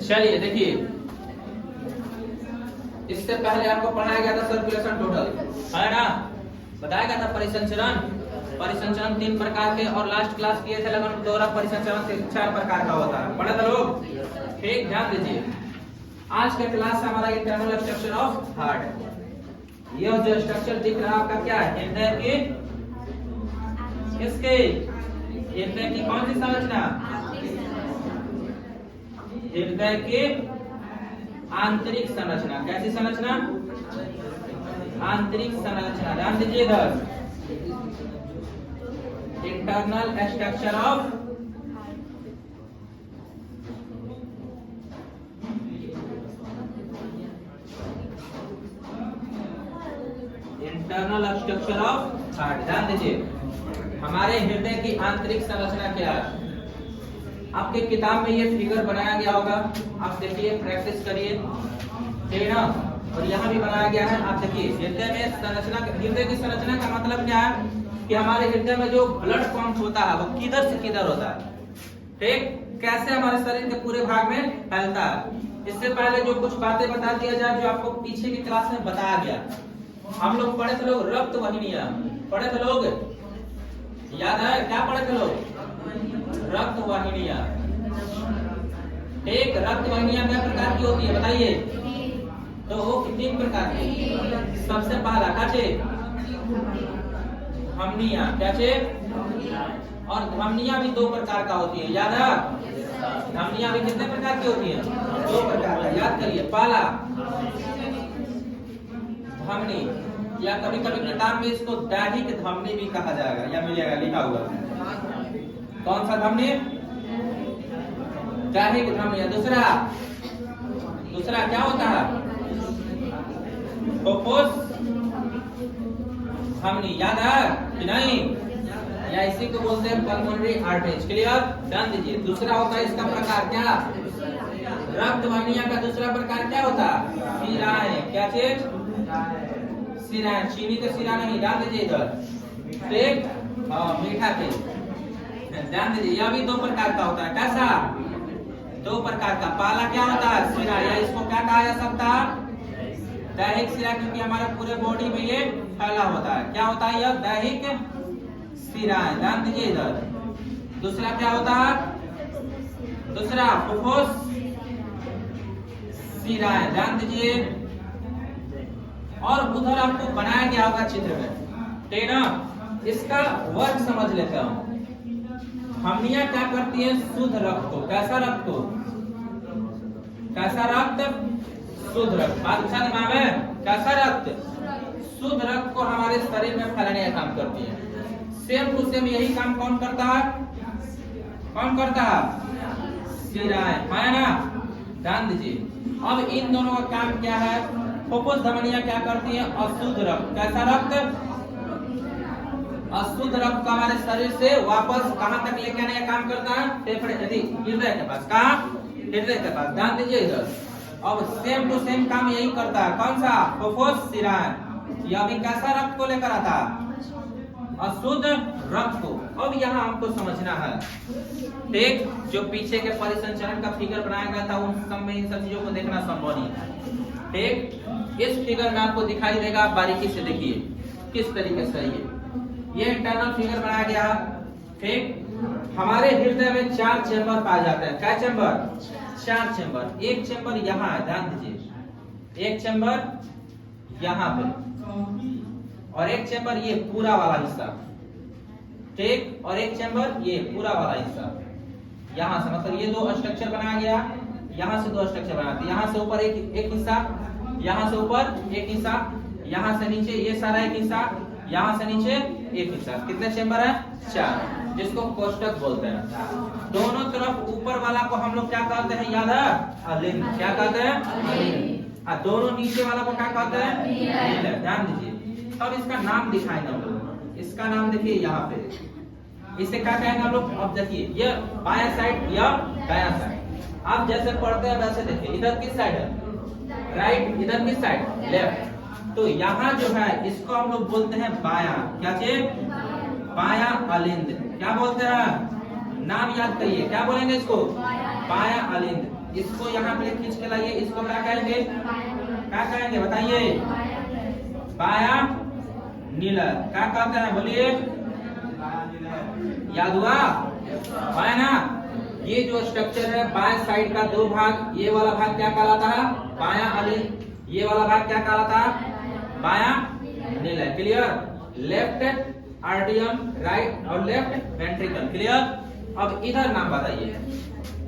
चलिए देखिए, इससे पहले आपको पढ़ाया गया था सर्कुलेशन टोटल, है ना। बताया गया था परिसंचरण, परिसंचरण 3 प्रकार के, और लास्ट क्लास किए थे लगन दोहरा परिसंचरण से 4 प्रकार का होता है। पढ़े थे लोग? ठीक, ध्यान दीजिए। आज का क्लास हमारा इंटरनल स्ट्रक्चर ऑफ हार्ट। ये जो स्ट्रक्चर दिख रहा है आपका क्या है? हृदय की, किसके? हृदय की कौन सी संरचना? हृदय की आंतरिक संरचना। कैसी संरचना? आंतरिक संरचना। ध्यान दीजिए इधर, internal structure of internal structure of heart. ध्यान दीजिए, हमारे हृदय की आंतरिक संरचना क्या है? आपके किताब में ये फिगर बनाया गया होगा, आप देखिए, प्रैक्टिस करिए, ठीक है ना। और यहाँ भी बनाया गया है, आप देखिए। हृदय में संरचना, हृदय की संरचना का मतलब क्या है कि हमारे हृदय में जो ब्लड पंप होता है वो किधर से किधर होता है, ठीक, कैसे हमारे शरीर के पूरे भाग में फैलता है। इससे पहले जो कुछ बातें बता दिया जाए जो आपको पीछे की क्लास में बताया गया। हम लोग पढ़े थे लोग रक्त वाहिनियां, पढ़े थे लोग, याद है क्या पढ़े थे लोग? रक्त वाहिनियां। एक रक्त वाहिनियां क्या प्रकार की होती है बताइए? तो वो कितनी प्रकार की? सबसे पहला क्या? धमनियां। क्या चे? और धमनियां भी 2 प्रकार का होती है, याद है? धमनियां भी कितने प्रकार की होती है? 2 प्रकार का, याद करिए। पहला धमनी, या कभी कभी किताब में इसको दैहिक धमनी भी कहा जाएगा, या मिलेगा लिखा हुआ। कौन सा धमनी? दैहिक धमनी। दूसरा क्या होता है? फुफ्फुस धमनी, याद है कि नहीं? या इसी को बोलते हैं पल्मोनरी आर्टरीज। क्लियर? ध्यान दीजिए। दूसरा होता है इसका प्रकार क्या? रक्त वाहिनियां का दूसरा प्रकार क्या होता है? शिराएं। क्या चीज? शिराएं। चीनी का शिरा नहीं, ध्यान दीजिए इधर, ठीक, मीठा तेल। ध्यान दीजिए, यह भी 2 प्रकार का होता है। कैसा? 2 प्रकार का। पहला क्या होता है? शिरा, या इसको क्या कहा जा सकता है? दैहिक शिरा, क्योंकि हमारे पूरे बॉडी में ये फैला होता है। क्या होता है यह? दैहिक शिरा। ध्यान दीजिए इधर। दूसरा क्या होता है? दूसरा फुफ्फुस शिरा। ध्यान दीजिए। और उधर आपको बनाया गया होगा चित्र में, ठीक ना। इसका वर्ग समझ लेते हैं। धमनियां क्या करती है? शुद्ध रक्त को, कैसा रक्त को? कैसा रक्त? शुद्ध रक्त। बात अच्छा दिमाग में, कैसा रक्त? शुद्ध रक्त को हमारे शरीर में फैलाने का काम करती है। सेम टू सेम यही काम कौन करता है? कौन करता है? शिराएं, है ना। ध्यान दीजिए। अब इन दोनों का काम क्या है? फुफ्फुस धमनियां क्या करती है? अशुद्ध रक्त। कैसा रक्त? अशुद्ध रक्त को हमारे शरीर से वापस कहां तक लेके आने का काम करता है? फेफड़े, हृदय के पास। कहां? हृदय के पास। ध्यान दीजिए इधर। अब सेम टू सेम काम यही करता है। कौन सा? फुफ्फुस शिराएं। यह भी कैसा रक्त को लेकर आता है? अशुद्ध रक्त को। अब यहाँ हमको समझना है, ठीक, जो पीछे के परिसंचरण का फिगर बनाया गया था उन सब में इन सब चीजों को देखना संभव नहीं है, ठीक। इस फिगर में आपको दिखाई देगा, आप बारीकी से देखिए किस तरीके से ये इंटरनल फिगर बनाया गया, ठीक। हमारे हृदय में 4 चेंबर पाए जाते हैं। क्या चेंबर? 4 चेंबर। एक चेंबर यहाँ है, ध्यान दीजिए, एक चेंबर यहाँ पे, और एक चेंबर ये पूरा वाला हिस्सा, ठीक, और एक चेंबर ये पूरा वाला हिस्सा। यहाँ से मतलब ये 2 स्ट्रक्चर बनाया गया, यहाँ से 2 स्ट्रक्चर बनाते, यहाँ से ऊपर एक हिस्सा, यहाँ से ऊपर एक हिस्सा, यहाँ से नीचे ये सारा एक हिस्सा, यहाँ से नीचे एक हिस्सा। कितने चेंबर है? 4, जिसको कोष्ठक बोलते हैं। दोनों तरफ ऊपर वाला को हम लोग क्या कहते हैं? याद है? अलिंद। क्या कहते हैं? दोनों नीचे वाला को क्या कहते हैं? ध्यान दीजिए। अब इसका नाम दिखाएंगे हम लोग। इसका नाम देखिए यहाँ पे, इसे क्या कहेंगे हम लोग? अब देखिए, ये बायां साइड या दायां साइड, आप जैसे पढ़ते हैं वैसे देखिए। इधर किस साइड है? राइट। इधर किस साइड? लेफ्ट। तो यहाँ जो है इसको हम लोग बोलते हैं बायां। क्या चीज? बायां अलिंद। क्या बोलते हैं? नाम याद करिए, क्या बोलेंगे इसको? बाया अलिंद। इसको यहाँ पे खींच के लाइए, इसको क्या कहेंगे? क्या कहेंगे बताइए? बाया नीलर। क्या कहते हैं बोलिए? याद हुआ? है ना? ये जो स्ट्रक्चर है बाएं साइड का दो भाग, ये वाला भाग क्या कहलाता है? बाया अलिंद। ये वाला भाग क्या कहलाता है? बाया नीलर। क्लियर? लेफ्ट आर्टियम, राइट और लेफ्ट वेंट्रिकल। क्लियर? अब इधर नाम बताइए,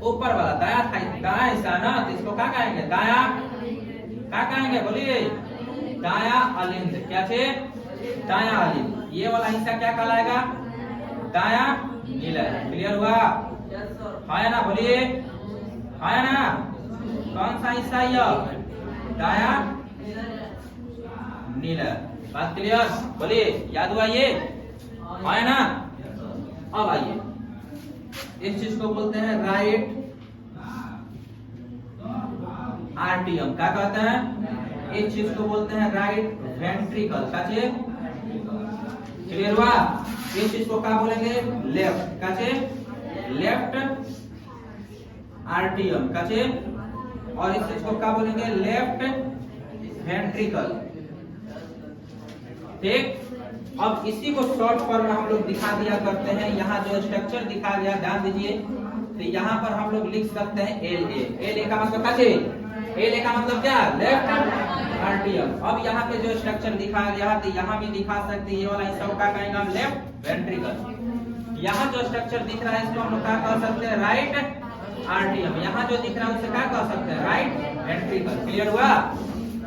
ऊपर वाला दाया दाया हिस्सा ना, तो इसको क्या कहेंगे? दाया। क्या कहेंगे बोलिए? दाया अलिंद। क्या थे? दाया अलिंद। ये वाला हिस्सा क्या कहलाएगा? दाया नीलर। क्लियर हुआ? है ना? बोलिए, है ना? कौन सा हिस्सा यह? दाया नीलर। बात क्लियर? बोलिए, याद हुआ ये? है ना? अब आइए, इस चीज को बोलते हैं राइट आर्टियम। क्या कहते हैं? इस चीज को बोलते हैं राइट वेंट्रिकल। क्या चीज? क्लियर हुआ? इस चीज को क्या बोलेंगे? लेफ्ट। क्या चीज? लेफ्ट आर्टियम। क्या चीज? और इस चीज को क्या बोलेंगे? Left ventricle. ठीक? अब इसी को शॉर्ट फॉर्म में हम लोग दिखा दिया करते हैं। यहाँ जो स्ट्रक्चर दिखा गया ध्यान दीजिए, तो यहाँ पर हम लोग लिख सकते हैं LA। LA का मतलब क्या है? LA का मतलब क्या? लेफ्ट आर्टियम। अब यहाँ पे जो स्ट्रक्चर दिखा गया तो यहाँ भी दिखा सकते हैं, ये वाला हिस्सा का कहेंगे हम लेफ्ट वेंट्रिकल। यहाँ जो स्ट्रक्चर दिख रहा है इसको हम लोग क्या कह सकते हैं? राइट आर्टियम। यहाँ जो दिख रहा है उसे क्या कह सकते हैं? Right ventricle. क्लियर हुआ?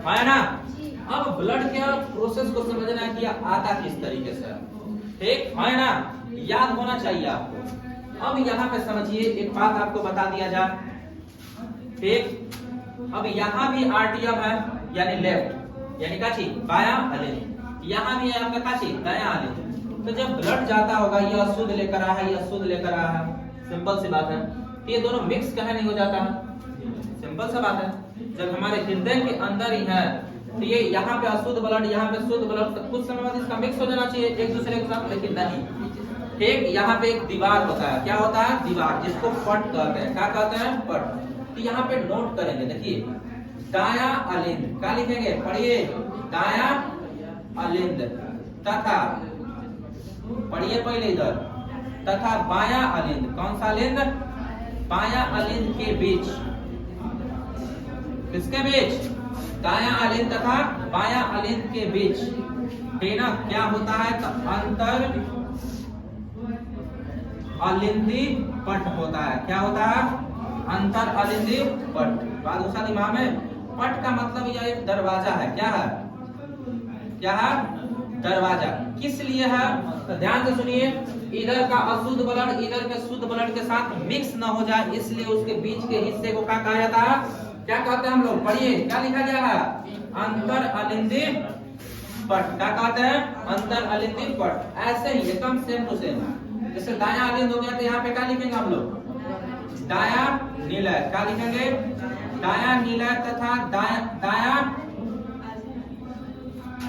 है ना? अब ब्लड के प्रोसेस को समझना है कि आता किस तरीके से, ठीक है ना? याद होना चाहिए आपको। अब यहाँ पे समझिए, एक बात आपको बता दिया जाए, ठीक? अब यहाँ भी आर्टियम है, यानी लेफ्ट, यानी क्या चीज? बाया अलिंद। यहाँ भी है आपका क्या चीज? दाया अलिंद। तो जब ब्लड जाता होगा, यह अशुद्ध लेकर आया है, यह शुद्ध लेकर आया है, सिंपल सी बात है। ये दोनों मिक्स कहाँ नहीं हो जाता है? सिंपल सा बात है। जब हमारे हृदय के अंदर ही है, तो ये यहाँ पे अशुद्ध ब्लड, यहाँ पे शुद्ध ब्लड, तो कुछ समय बाद इसका मिक्स हो जाना चाहिए एक दूसरे के साथ, लेकिन नहीं। ठीक? यहाँ पे एक दीवार होता है। क्या होता है? दीवार, जिसको पट कहते हैं। क्या कहते हैं? पट। तो यहाँ पे नोट करेंगे, देखिए, दाया अलिंद। क्या लिखेंगे? पढ़िए, दाया अलिंद तथा, पढ़िए पहले इधर, तथा बाया अलिंद। कौन सा अलिंद? बाया अलिंद के बीच। किसके बीच? दाया अलिंद तथा बाया अलिंद के बीच, ठीक ना? क्या होता है? तो अंतर अलिंदी पट होता है। क्या होता है? अंतर अलिंदी पट। बात उसा दिमाग में, पट का मतलब यह एक दरवाजा है। क्या है? क्या है? दरवाजा। किस लिए है? तो ध्यान से सुनिए, इधर का अशुद्ध ब्लड इधर के शुद्ध ब्लड के साथ मिक्स न हो जाए, इसलिए उसके बीच के हिस्से को क्या कहा जाता है? क्या कहते हैं हम लोग? पढ़िए, क्या लिखा गया है? अंतर अलिंदी पट। क्या कहते हैं? अंतर अलिंदी पट। ऐसे ही एकदम सेम टू सेम, जैसे दाया अलिंद हो गया तो यहाँ पे क्या लिखेंगे हम लोग? दाया नीलय। क्या लिखेंगे? दाया नीलय तथा दाया,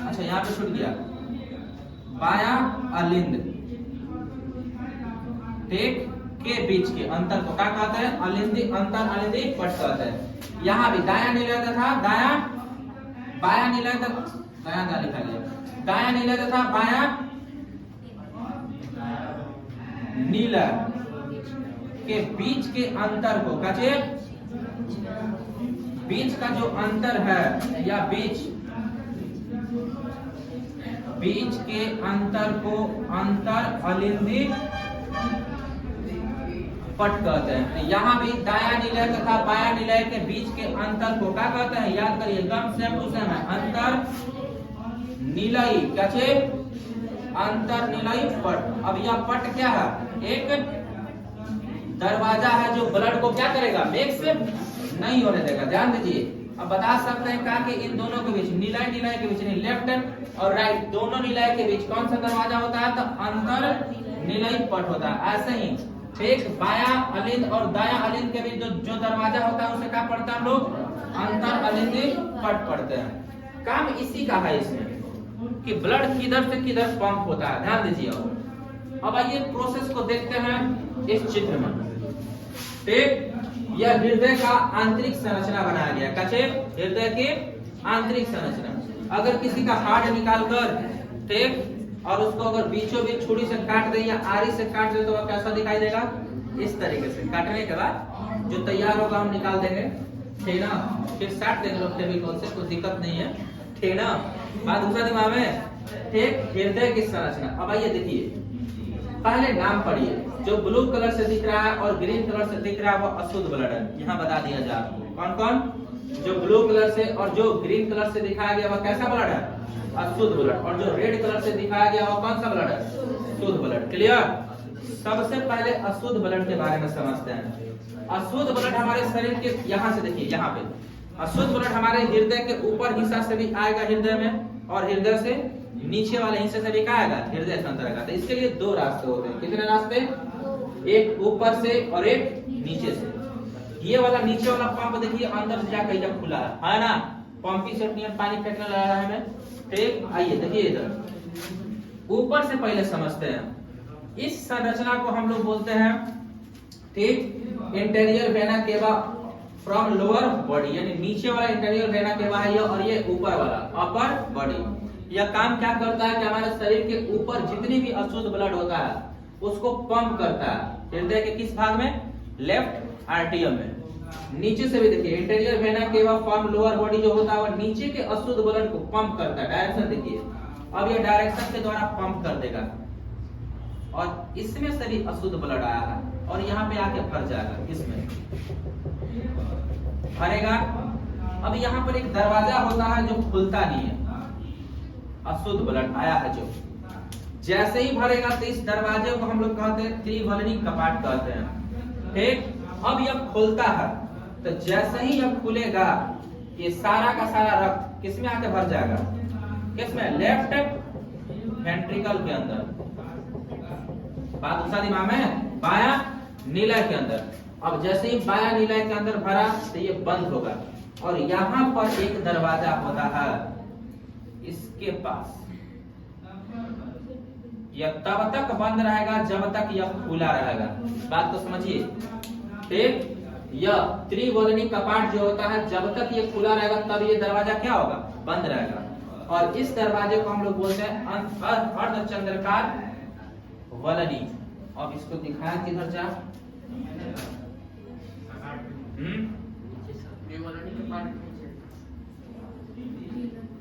अच्छा यहाँ पे छूट गया, बाया अलिंद, ठीक, के बीच के अंतर को क्या कहते हैं? अलिंदी, अंतर अलिंदी पट कहते हैं। यहाँ भी दाया नीलय तथा दाया, बाया नीलय तथा दाया लिखा गया, दाया नीलय तथा बाया नीलय के बीच के अंतर को कहे, बीच का जो अंतर है या बीच के अंतर को अंतर अलिंदी पट कहते हैं। तो यहाँ भी दाया नीलय तथा बाया नीलय के बीच के अंतर को क्या कहते हैं? याद करिए, एकदम सेम टू सेम है, अंतर नीलयी। क्या छे? अंतर नीलयी पट। अब यह पट क्या है? एक दरवाजा है जो ब्लड को क्या करेगा? मिक्स नहीं होने देगा। ध्यान दीजिए, अब बता सकते हैं क्या कि इन दोनों के बीच, नीलय नीलय के बीच, लेफ्ट और राइट दोनों नीलय के बीच कौन सा दरवाजा होता है? तो अंतर नीलयी पट होता है। ऐसे ही ठीक बाया अलिंद और दाया अलिंद के बीच जो दरवाजा होता है उसे क्या पढ़ते हैं हम लोग? अंतर अलिंदी पट पढ़ते हैं। काम इसी का है इसमें कि ब्लड किधर से किधर पंप होता है। ध्यान दीजिए। अब आइए प्रोसेस को देखते हैं। इस चित्र में। ठीक, यह हृदय का आंतरिक संरचना बनाया गया। कैसे? हृदय की आंतरिक संरचना। अगर किसी का हार्ट निकाल कर, ठीक, और उसको अगर बीचों बीच छुरी से काट दे या आरी से काट दे तो वह कैसा दिखाई देगा? इस तरीके से। काटने के बाद जो तैयार होगा हम निकाल देंगे, ठीक ना, फिर साट देंगे लोग फेविकोल से, कोई दिक्कत नहीं है, ठीक ना। बात दूसरा दिमाग में, ठीक, हृदय की संरचना। अब आइए देखिए, पहले नाम पढ़िए। जो ब्लू कलर से दिख रहा है और ग्रीन कलर से दिख रहा है वो अशुद्ध ब्लड है। यहाँ बता दिया जा आपको कौन कौन। जो ब्लू कलर से और जो ग्रीन कलर से दिखाया गया वह कैसा ब्लड है? अशुद्ध ब्लड। और जो रेड कलर से दिखाया गया वह कौन सा ब्लड है? शुद्ध ब्लड। क्लियर? सबसे पहले अशुद्ध ब्लड के बारे में समझते हैं। अशुद्ध ब्लड हमारे शरीर के, यहाँ से देखिए, यहाँ पे अशुद्ध ब्लड हमारे हृदय के ऊपर हिस्सा से भी आएगा हृदय में, और हृदय से नीचे वाले हिस्से से भी क्या आएगा? हृदय के अंदर आएगा। तो इसके लिए दो रास्ते होते हैं। कितने रास्ते? एक ऊपर से और एक नीचे से। ये वाला नीचे वाला पंप देखिए अंदर से जाकर जब खुला है ना, पंपी से पानी फेंकने लगा है हमें। ठीक, आइए देखिए इधर ऊपर से पहले समझते हैं। इस संरचना को हम लोग बोलते हैं, ठीक, interior vena cava from lower body, यानी नीचे वाला इंटीरियर वेना केवा है ये, और ये ऊपर वाला अपर बॉडी। यह काम क्या करता है कि हमारे शरीर के ऊपर जितनी भी अशुद्ध ब्लड होता है उसको पंप करता है हृदय के किस भाग में? लेफ्ट आर्टियम में। नीचे से भी देखिए, interior vena cava form lower body जो होता है वह नीचे के अशुद्ध ब्लड को पंप करता है। डायरेक्शन देखिए, अब ये डायरेक्शन के द्वारा पंप कर देगा और इसमें से भी अशुद्ध ब्लड आया है और यहाँ पे आके भर जाएगा, इसमें भरेगा। अब यहाँ पर एक दरवाजा होता है जो खुलता नहीं है, अशुद्ध ब्लड आया है जो, जैसे ही भरेगा तो इस दरवाजे को हम लोग कहते हैं त्रिवलनी कपाट कहते हैं। ठीक, अब यह खुलता है तो जैसे ही यह खुलेगा ये सारा का सारा रक्त किसमें आके भर जाएगा? किसमें? लेफ्ट वेंट्रिकल के अंदर। बात दूसरा दिमाग में, बाया नीलय के अंदर। अब जैसे ही बाया नीलय के अंदर भरा तो ये बंद होगा और यहाँ पर एक दरवाजा होता है इसके पास। यह तब तक बंद रहेगा जब तक यह खुला रहेगा। बात तो समझिए। ठीक, यह त्रिवलनी कपाट जो होता है जब तक ये खुला रहेगा तब ये दरवाजा क्या होगा? बंद रहेगा। और इस दरवाजे को हम लोग बोलते हैं अर्धचंद्राकार वलनी। अब इसको दिखाया किधर जा?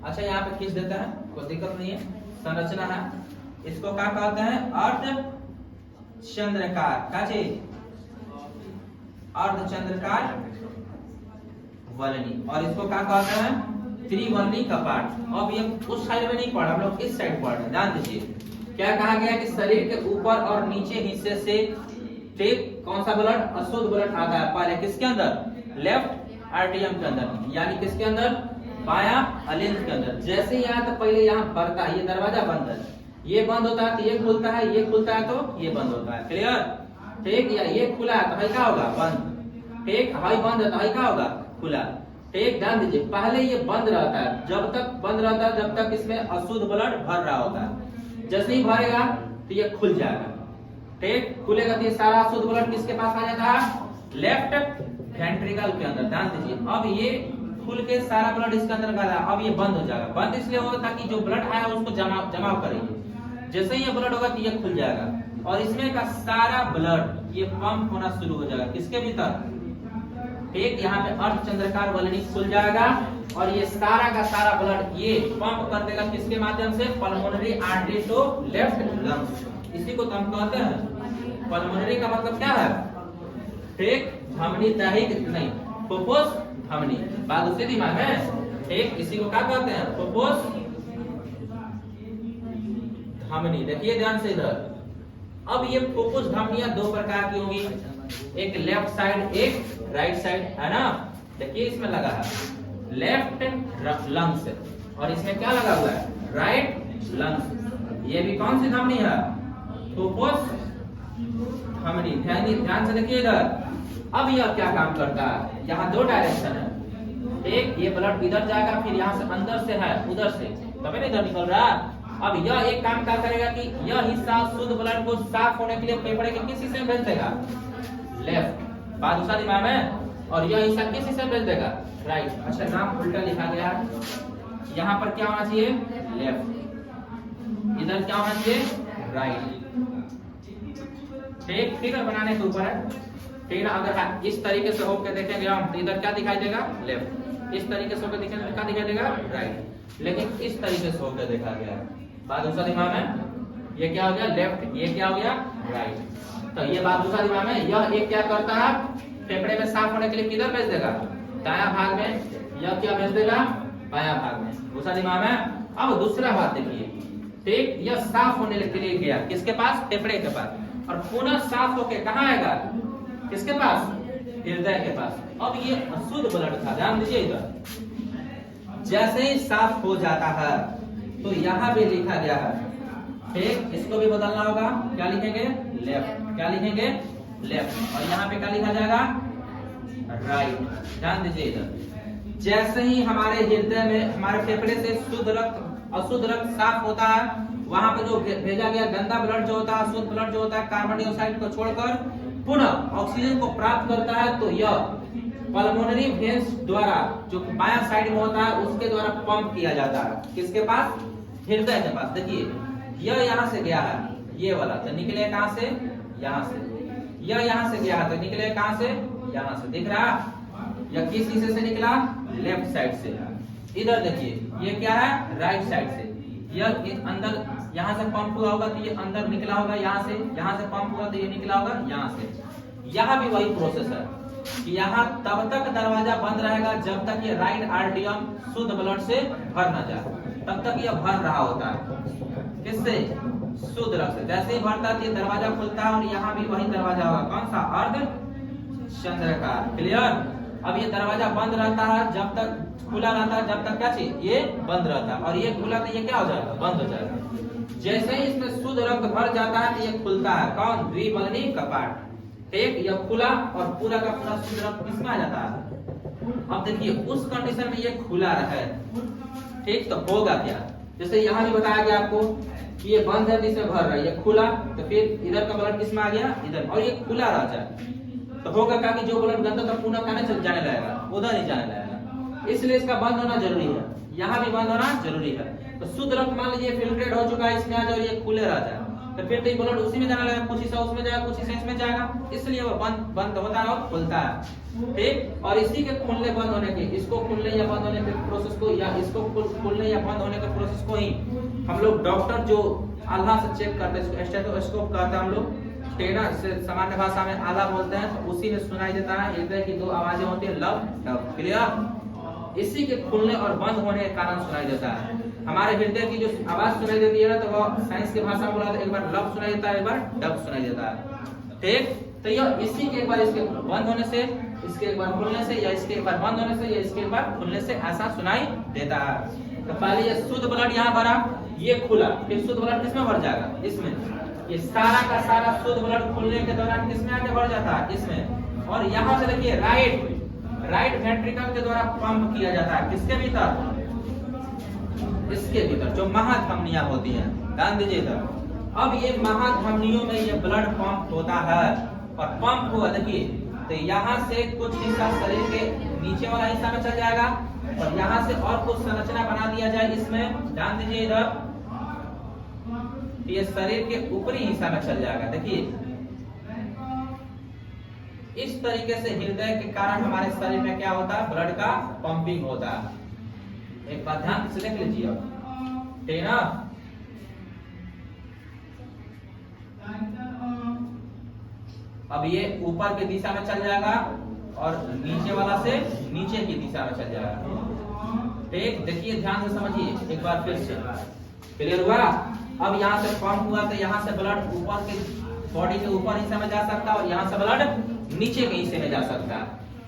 अच्छा, यहाँ पे खींच देता है, कोई दिक्कत नहीं है, संरचना है। इसको क्या कहते हैं? अर्धचंद्राकार। क्या चीज? अर्धचंद्राकार वलनी। और इसको क्या कहते हैं? त्रिवलनी कपाट। अब ये उस साइड में नहीं पढ़ा, हम लोग इस साइड पढ़ रहे हैं। ध्यान दीजिए, क्या कहा गया कि शरीर के ऊपर और नीचे हिस्से से ठीक कौन सा ब्लड? अशुद्ध ब्लड आता है पहले किसके अंदर? लेफ्ट आर्टियम के अंदर, यानी किसके अंदर? बाया अलेंथ के अंदर। जैसे ही आया तो पहले यहाँ भरता है, ये दरवाजा बंद है, ये बंद होता है तो ये खुलता है, ये खुलता है तो ये बंद होता है। क्लियर? ठीक, या ये खुला है तो भाई क्या होगा? बंद। ठीक, भाई बंद है तो भाई क्या होगा? खुला। ठीक, ध्यान दीजिए, पहले ये बंद रहता है, जब तक बंद रहता है जब तक इसमें अशुद्ध ब्लड भर रहा होता है। जैसे ही भरेगा तो ये खुल जाएगा। ठीक, खुलेगा तो ये सारा अशुद्ध ब्लड किसके पास आ जाता है? लेफ्ट वेंट्रिकल के अंदर। ध्यान दीजिए, अब ये खुल के सारा ब्लड इसके अंदर गया, अब ये बंद हो जाएगा। बंद इसलिए होगा ताकि जो ब्लड आया उसको जमाव करेंगे। जैसे ही ये ब्लड होगा तो ये खुल जाएगा और इसमें का सारा ब्लड ये पंप होना शुरू हो जाएगा। किसके भीतर? ठीक, यहाँ पे अर्धचंद्राकार वलनी खुल जाएगा और ये सारा का सारा ब्लड ये पंप कर देगा किसके माध्यम से? Pulmonary artery to left lungs. इसी को तो हम कहते हैं पल्मोनरी का मतलब क्या है? ठीक, धमनी दैहिक नहीं, फुफ्फुस धमनी। बात उसी दिमाग में। ठीक, इसी को क्या कहते हैं? फुफ्फुस धमनी। देखिए ध्यान से इधर, अब ये फुफ्फुस धमनियां दो प्रकार की होंगी, एक लेफ्ट साइड एक राइट साइड, है ना। देखिए इसमें लगा है लेफ्ट लंग्स और इसमें क्या लगा हुआ है? Right lungs. ये भी कौन सी धमनी है? फुफ्फुस धमनी। ध्यान से देखिए इधर। अब यह क्या काम करता है? यहाँ दो डायरेक्शन है। एक, ये ब्लड इधर जाएगा, फिर यहाँ से अंदर से है उधर से, तभी ना इधर निकल रहा है। अब यह एक काम क्या करेगा कि यह हिस्सा शुद्ध ब्लड को साफ होने के लिए फेफड़े के किस हिस्से में भेज देगा? लेफ्ट। बात दूसरा दिमाग में। और यह हिस्सा किस हिस्से में भेज देगा? राइट। अच्छा, नाम उल्टा लिखा गया है। यहाँ पर क्या होना चाहिए? लेफ्ट। इधर क्या होना चाहिए? राइट। ठीक, फिगर बनाने के ऊपर है। ठीक है, अगर इस तरीके से होकर देखेंगे हम तो इधर क्या दिखाई देगा? लेफ्ट। इस तरीके से होकर देखेंगे तो क्या दिखाई देगा? राइट। लेकिन इस तरीके से होकर देखा गया है। बात दूसरा दिमाग में, ये क्या हो गया? लेफ्ट। ये क्या हो गया? राइट। तो ये बात दूसरा दिमाग में, यह एक क्या करता है? फेफड़े में साफ होने के लिए किधर भेज देगा? दायां भाग में। यह क्या भेज देगा? बायां भाग में। दूसरा दिमाग में। अब दूसरा बात देखिए, ठीक, यह साफ होने के लिए गया किसके पास? फेफड़े के पास। और पुनः साफ होके कहाँ आएगा? किसके पास? हृदय के पास। अब ये अशुद्ध ब्लड था, ध्यान दीजिए इधर। जैसे ही साफ हो जाता है तो यहाँ भी लिखा गया है, ठीक, इसको भी बदलना होगा। क्या लिखेंगे? लेफ्ट। क्या लिखेंगे? लेफ्ट। और यहाँ पे क्या लिखा जाएगा? राइट। ध्यान दीजिए इधर। जैसे ही हमारे हृदय में, हमारे फेफड़े से शुद्ध रक्त अशुद्ध रक्त साफ होता है, वहां पे जो भेजा गया गंदा ब्लड जो होता है, अशुद्ध ब्लड जो होता है, कार्बन डाइऑक्साइड को छोड़कर पुनः ऑक्सीजन को प्राप्त करता है, तो यह पल्मोनरी वेन्स द्वारा जो बायां साइड में होता है उसके द्वारा पंप किया जाता है। किसके पास? हृदय के पास। देखिए, यह यहाँ से गया है, ये वाला तो निकले कहां से? यहाँ से। यह यहाँ से गया है तो निकले कहां से? यहाँ से। दिख रहा? यह किस हिस्से से निकला? लेफ्ट साइड से। इधर देखिए, ये क्या है? राइट साइड से। यह अंदर यहाँ से पंप हुआ होगा तो ये अंदर निकला होगा यहाँ से, यहाँ से पंप हुआ तो ये निकला होगा यहाँ से। यहाँ भी वही प्रोसेस है कि यहाँ तब तक दरवाजा बंद रहेगा जब तक ये राइट आर्टियम शुद्ध ब्लड से भर न जाए, तब तक यह भर रहा होता है। किससे? शुद्ध रक्त से। जैसे ही भरता है ये दरवाजा खुलता है और यहाँ भी वही दरवाजा होगा। कौन सा? अर्ध चंद्राकार। क्लियर? अब ये दरवाजा बंद रहता है जब तक, खुला रहता है जब तक क्या चीज? ये बंद रहता है। और ये खुला तो ये क्या हो जाएगा? बंद हो जाएगा। जैसे ही इसमें शुद्ध रक्त भर जाता है तो ये खुलता है। कौन? द्विबलनी कपाट। ठीक, यह खुला और पूरा का पूरा शुद्ध रक्त किसमें आ जाता है? अब देखिए, उस कंडीशन में ये खुला रहे, ठीक, तो होगा क्या? जैसे यहाँ भी बताया गया आपको कि ये बंद है, इसमें भर रहा है, ये खुला, तो फिर इधर का ब्लड किसमें आ गया? इधर। और ये खुला रह जाए तो होगा क्या कि जो ब्लड गंदा था पुनः कहने चल जाने लगेगा, उधर ही जाने लगेगा। इसलिए इसका बंद होना जरूरी है, यहाँ भी बंद होना जरूरी है। तो शुद्ध रक्त मान लीजिए फिल्ट्रेट हो चुका है, इसमें आ जाए और ये खुले रह जाए तो फिर तो ये ब्लड उसी में जाने लगेगा, कुछ हिस्सा उसमें जाएगा, कुछ हिस्सा इसमें जाएगा। इसलिए वो बंद होता है और खुलता है। ठीक, और इसी के खुलने बंद होने के, इसको खुलने या बंद होने के प्रोसेस को, या इसको खुलने या बंद होने के प्रोसेस को ही हम लोग डॉक्टर जो आल्हा से चेक करते हैं, स्टेथोस्कोप कहते हैं हम लोग, टेना से सामान्य भाषा में आला बोलते हैं, तो उसी में सुनाई देता है। हृदय की दो आवाजें होती है, लव डब। क्लियर? इसी के खुलने और बंद होने के कारण सुनाई देता है। हमारे हृदय की जो आवाज सुनाई देती है ना, तो वो साइंस की भाषा में बोला तो एक बार लव सुनाई देता है, एक बार डब सुनाई देता है। ठीक, तो यह इसी के एक बार इसके बंद होने से, इसके एक बार खुलने से, या इसके एक बार बंद होने से, या इसके एक बार खुलने से ऐसा सुनाई देता है। तो पहले ये शुद्ध ब्लड यहाँ भरा, ये खुला, फिर शुद्ध ब्लड किसमें भर जाएगा? इसमें। ये सारा का सारा शुद्ध ब्लड खुलने के दौरान किसमें आके भर जाता है? इसमें। और यहाँ से देखिए राइट वेंट्रिकल के द्वारा पंप किया जाता है। किसके भीतर? इसके भीतर, जो महाधमनियां होती हैं। ध्यान दीजिए इधर। अब ये महाधमनियों में ये ब्लड पंप होता है, और पंप हुआ देखिए, तो यहाँ से कुछ हिस्सा शरीर के नीचे वाला हिस्सा में चल जाएगा, और यहाँ से और कुछ संरचना बना दिया जाए इसमें। ध्यान दीजिए इधर, ये शरीर के ऊपरी हिस्सा में चल जाएगा। देखिए, इस तरीके से हृदय के कारण हमारे शरीर में क्या होता है? ब्लड का पंपिंग होता है। एक बात ध्यान से देख लीजिए अब, ठीक ना? अब ये ऊपर की दिशा में चल जाएगा और नीचे वाला से नीचे की दिशा में चल जाएगा। ठीक, देखिए ध्यान से समझिए एक बार फिर से। क्लियर हुआ? अब यहाँ से पंप हुआ तो यहाँ से ब्लड ऊपर के बॉडी के ऊपर हिस्से में जा सकता है, और यहाँ से ब्लड नीचे के हिस्से में जा सकता है।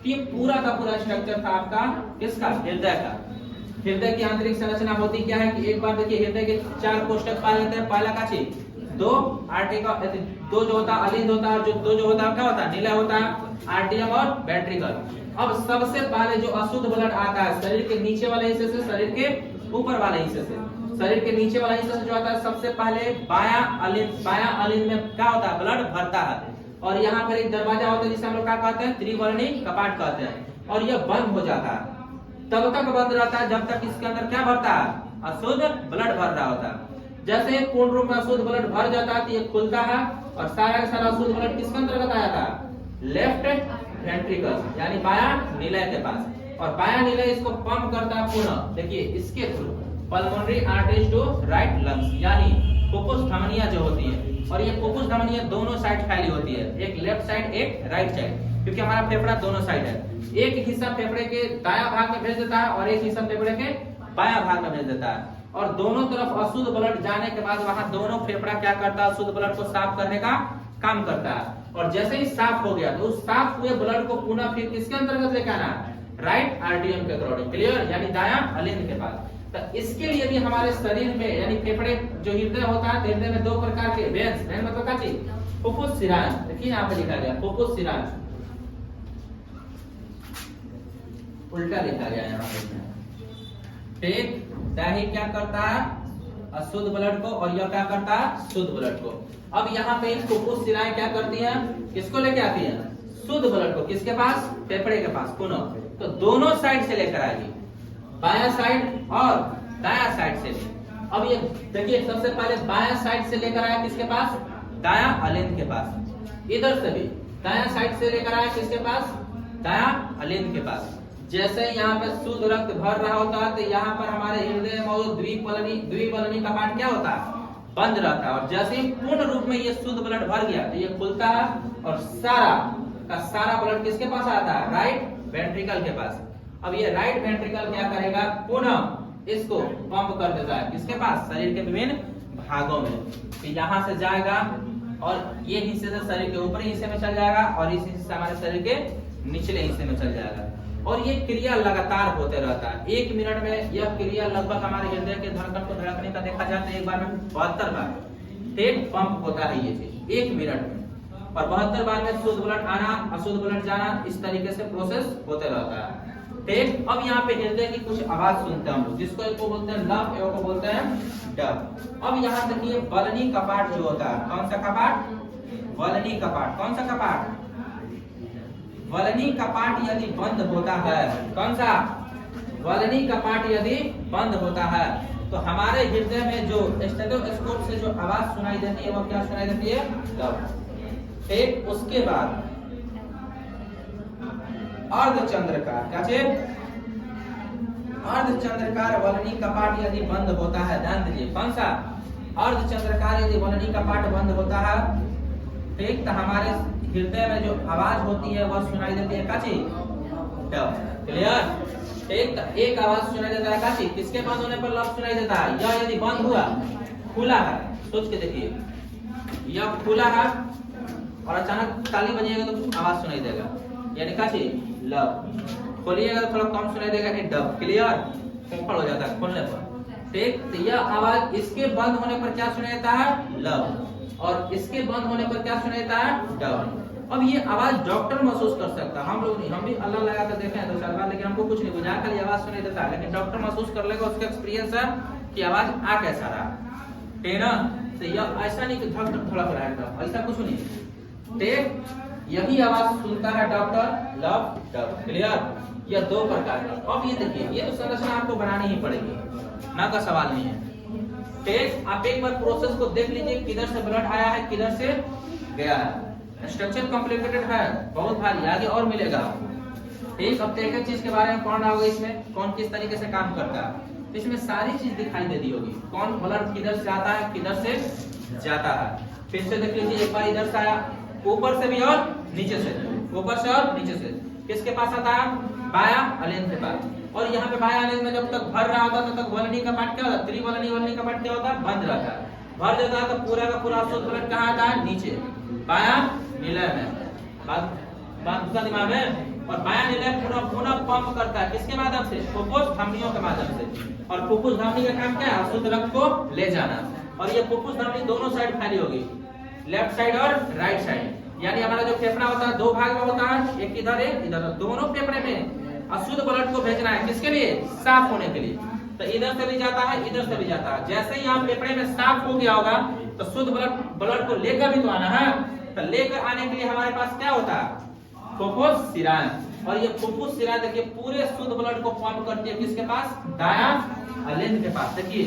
ये पूरा का पूरा स्ट्रक्चर था आपका किसका? हृदय का। हृदय की आंतरिक संरचना होती क्या है कि एक बार देखिए, हृदय के 4 कोष्ठक पाए जाते हैं। पहला का चीज 2 आर्टिकल, 2 जो होता है अलिंद होता है, और जो 2 जो होता है क्या होता है? नीला होता है, आर्टियम और वेंट्रिकल। अब सबसे पहले जो अशुद्ध ब्लड आता है शरीर के नीचे वाले हिस्से से शरीर के ऊपर वाले हिस्से से, शरीर के नीचे वाला हिस्सा जो होता है सबसे पहले बायां अलिंद में क्या होता है, ब्लड भरता है। और यहाँ पर एक दरवाजा होता है जिसे हम लोग क्या कहते हैं, त्रिवर्णी कपाट कहते हैं। और यह बंद हो जाता है, तब तक बंद रहता है जब तक इसके अंदर क्या भरता है, अशुद्ध ब्लड भर रहा होता है। जैसे पूर्ण रूप में अशुद्ध ब्लड भर जाता है तो ये खुलता है और सारा का सारा अशुद्ध ब्लड किसके अंतर्गत आ जाता है, लेफ्ट वेंट्रिकल यानी बायां निलय के पास। और बायां निलय इसको पंप करता है पुनः, देखिए इसके through pulmonary arteries to right lungs, यानी फुफ्फुस धमनियां जो होती है। और ये फुफ्फुस धमनियां दोनों साइड फैली होती है, एक लेफ्ट साइड एक राइट साइड, क्योंकि हमारा फेफड़ा दोनों साइड है। एक हिस्सा फेफड़े के दायां भाग में भेज देता है और एक हिस्सा फेफड़े के बायां भाग में भेज देता है। और दोनों तरफ अशुद्ध ब्लड जाने के बाद वहां दोनों फेफड़ा क्या करता है, अशुद्ध ब्लड को साफ करने का काम करता है। और जैसे ही साफ हो गया तो उस साफ हुए ब्लड को पुनः फिर किसके अंतर्गत लेकर आना, राइट आर्टरियम के अकॉर्डिंग, क्लियर, यानी दायां अलिंद के पास। तो इसके लिए भी हमारे शरीर में यानी फेफड़े जो हृदय होता है, हृदय में दो प्रकार के वेन्स, वेन मतलब क्या चीज, फुफ्फुस शिरांश, देखिए यहाँ पे लिखा गया फुफ्फुस शिरांश, उल्टा लिखा गया यहाँ पे। ठीक, दाही क्या करता है, अशुद्ध ब्लड को, और यह क्या करता है, शुद्ध ब्लड को। अब यहाँ पे फुफ्फुस शिराएं क्या करती हैं, किसको लेके आती हैं, शुद्ध ब्लड को किसके पास, फेफड़े के पास पुनः। तो दोनों साइड से लेकर आएगी, बायां साइड और दायां साइड से भी। अब ये देखिए सबसे पहले बायां साइड से लेकर आया किसके पास, दायां अलिंद के पास। इधर से भी दायां साइड से लेकर आया किसके पास, दायां अलिंद के पास। जैसे यहाँ पे शुद्ध रक्त भर रहा होता है तो यहाँ पर हमारे हृदय में मौजूद द्विबलनी कपाट क्या होता है, बंद रहता है। और जैसे ही पूर्ण रूप में ये शुद्ध ब्लड भर गया तो ये खुलता है और सारा का सारा ब्लड किसके पास आता है, राइट वेंट्रिकल के पास। अब ये राइट वेंट्रिकल क्या करेगा, पुनः इसको पंप कर देता है किसके पास, शरीर के विभिन्न भागों में। तो यहाँ से जाएगा और ये हिस्से से शरीर के ऊपरी हिस्से में चल जाएगा और इस हिस्से से हमारे शरीर के निचले हिस्से में चल जाएगा। और ये क्रिया लगातार होते रहता है। 1 मिनट में यह क्रिया लगभग हमारे हृदय के धड़कन को धड़कने का देखा जाता है एक बार में 72 बार ठीक पंप होता है ये चीज 1 मिनट में। और 72 बार में शुद्ध ब्लड आना अशुद्ध ब्लड जाना, इस तरीके से प्रोसेस होते रहता है। ठीक, अब यहाँ पे हृदय की कुछ आवाज सुनते हैं हम लोग, जिसको एक को बोलते हैं लव, एक को बोलते हैं डब। अब यहाँ देखिए बलनी कपाट जो होता है, कौन सा कपाट, बलनी कपाट। कौन सा कपाट, बलनी कपाट यदि बंद होता है, कौन सा, बलनी कपाट यदि बंद होता है तो हमारे हृदय में जो स्टेथोस्कोप से जो आवाज सुनाई देती है वो क्या सुनाई देती है, डब। ठीक, उसके बाद अर्धचंद्राकार, क्या चीज, अर्धचंद्राकार वलनी कपाट यदि बंद होता है, ध्यान दीजिए कौन सा, अर्धचंद्राकार यदि वलनी कपाट बंद होता है, ठीक, तो हमारे हृदय में जो आवाज होती है वह सुनाई देती है, क्या चीज, डब। क्लियर, ठीक, तो एक आवाज सुनाई देता है, क्या चीज, किसके बंद होने पर लब सुनाई देता है, यह यदि बंद हुआ, खुला है, सोच के देखिए, यह खुला है और अचानक ताली बजेगा तो आवाज सुनाई देगा, यानी क्या चीज, लब। खोलिएगा तो थोड़ा कम सुनाई देगा, कि डब। क्लियर, खोखल हो जाता है खोलने पर। ठीक, तो यह आवाज इसके बंद होने पर क्या सुनाई देता है, लब, और इसके बंद होने पर क्या सुनाई देता है, डब। अब ये आवाज डॉक्टर महसूस कर सकता है, हम लोग नहीं, हम भी अल्लाह लगा कर देखे हैं 2 साल बाद, लेकिन हमको कुछ नहीं बुझा, खाली आवाज सुनाई देता है, लेकिन डॉक्टर महसूस कर लेगा, उसका एक्सपीरियंस है कि आवाज आ कैसा रहा, ठीक है ना। तो यह ऐसा नहीं कि धक धक धड़क रहा है, ऐसा कुछ नहीं। ठीक, यही आवाज सुनता है डॉक्टर, लब, डब। क्लियर, यह 2 प्रकार का। अब ये देखिए, ये तो संरचना आपको बनानी ही पड़ेगी, ना का सवाल नहीं है। ठीक, आप एक बार प्रोसेस को देख लीजिए, किधर से ब्लड आया है, किधर से गया है। स्ट्रक्चर कॉम्प्लिकेटेड है, बहुत भारी, आगे और मिलेगा। ठीक, अब एक एक चीज के बारे में पढ़ना होगा, इसमें कौन किस तरीके से काम करता है, इसमें सारी चीज दिखाई दे दी होगी, कौन ब्लड किधर से आता है, किधर से जाता है। फिर से देख लीजिए, एक बार इधर से आया, ऊपर से भी और नीचे से, ऊपर से और नीचे से, किसके पास आता है, बायां अलिंद के पास। और यहाँ पे बायां अलिंद में जब तक भर रहा होता है तब तक वलनी कपाट क्या होता है, त्रिवलनी वलनी कपाट क्या होता है, बंद रहता है। भर जाता है तो पूरा का पूरा अशुद्ध ब्लड कहाँ आता है, नीचे बायां निलय में, बात दिमाग में। और बायां निलय पुनः पंप करता है किसके माध्यम से, फुफ्फुस धमनियों के माध्यम से। और फुफ्फुस धमनी का काम क्या है, अशुद्ध रक्त को ले जाना। और ये फुफ्फुस धमनी दोनों साइड फैली होगी, लेफ्ट साइड और राइट साइड, यानी हमारा जो फेफड़ा होता है 2 भाग में होता है, एक इधर एक इधर, दोनों फेफड़े में अशुद्ध ब्लड को भेजना है, किसके लिए, साफ होने के लिए। तो इधर से भी जाता है, इधर से भी जाता है। जैसे ही यहाँ फेफड़े में साफ हो गया होगा तो शुद्ध ब्लड को लेकर भी तो आना है। तो लेकर आने के लिए हमारे पास क्या होता है, फुफ्फुस शिराएं। और ये फुफ्फुस शिराएं देखिए पूरे शुद्ध ब्लड को पंप करती है किसके पास, डायालेन के पास। देखिए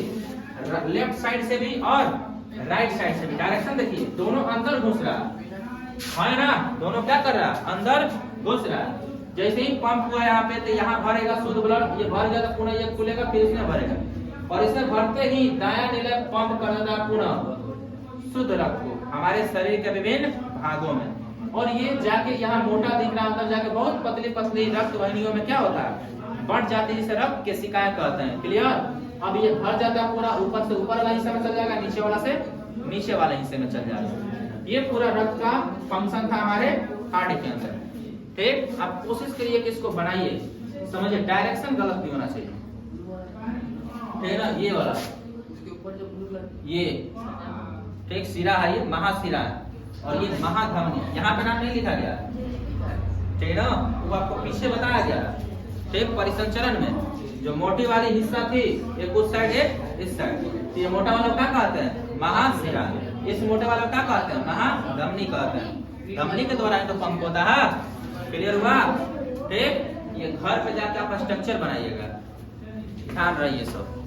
लेफ्ट साइड से भी और राइट साइड से भी, डायरेक्शन देखिए दोनों अंदर घुस रहा है ना, दोनों क्या कर रहा है, अंदर घुस रहा है। जैसे ही पंप हुआ यहाँ पे तो यहाँ भरेगा शुद्ध ब्लड, ये भर गया तो पुनः ये खुलेगा, फिर इसमें भरेगा और इसमें भरते ही डायालेन पंप कर देगा पुनः शुद्ध रक्त को हमारे शरीर के विभिन्न भागों में। और ये जाके यहाँ मोटा दिख रहा अंदर जाके बहुत पतली पतली रक्त वाहिनियों में क्या होता है, बढ़ जाती है, जिसे रक्त केशिकाएं कहते हैं। क्लियर। अब ये भर जाता है पूरा, ऊपर से ऊपर वाला हिस्सा में चल जाएगा, नीचे वाला से नीचे वाले हिस्से में चल जाएगा। ये पूरा रक्त का फंक्शन था हमारे हार्ट के अंदर। ठीक, आप कोशिश करिए कि इसको बनाइए, समझिए डायरेक्शन गलत नहीं होना चाहिए। ठीक ना, ये वाला ये ठीक शिरा है, ये महाशिरा है और ये महाधमनी, यहाँ पे नाम नहीं लिखा गया, ठीक ना, वो आपको पीछे बताया गया। ठीक, परिसंचरण में जो मोटी वाली हिस्सा थी एक उस साइड एक इस साइड, तो ये मोटा वाला क्या कहते हैं, महाशिरा। इस मोटे वाला क्या कहते हैं, महाधमनी कहते हैं। धमनी के द्वारा तो पंप होता है। क्लियर हुआ। ठीक, ये घर पे जाके आप स्ट्रक्चर बनाइएगा, ध्यान रहिए सब।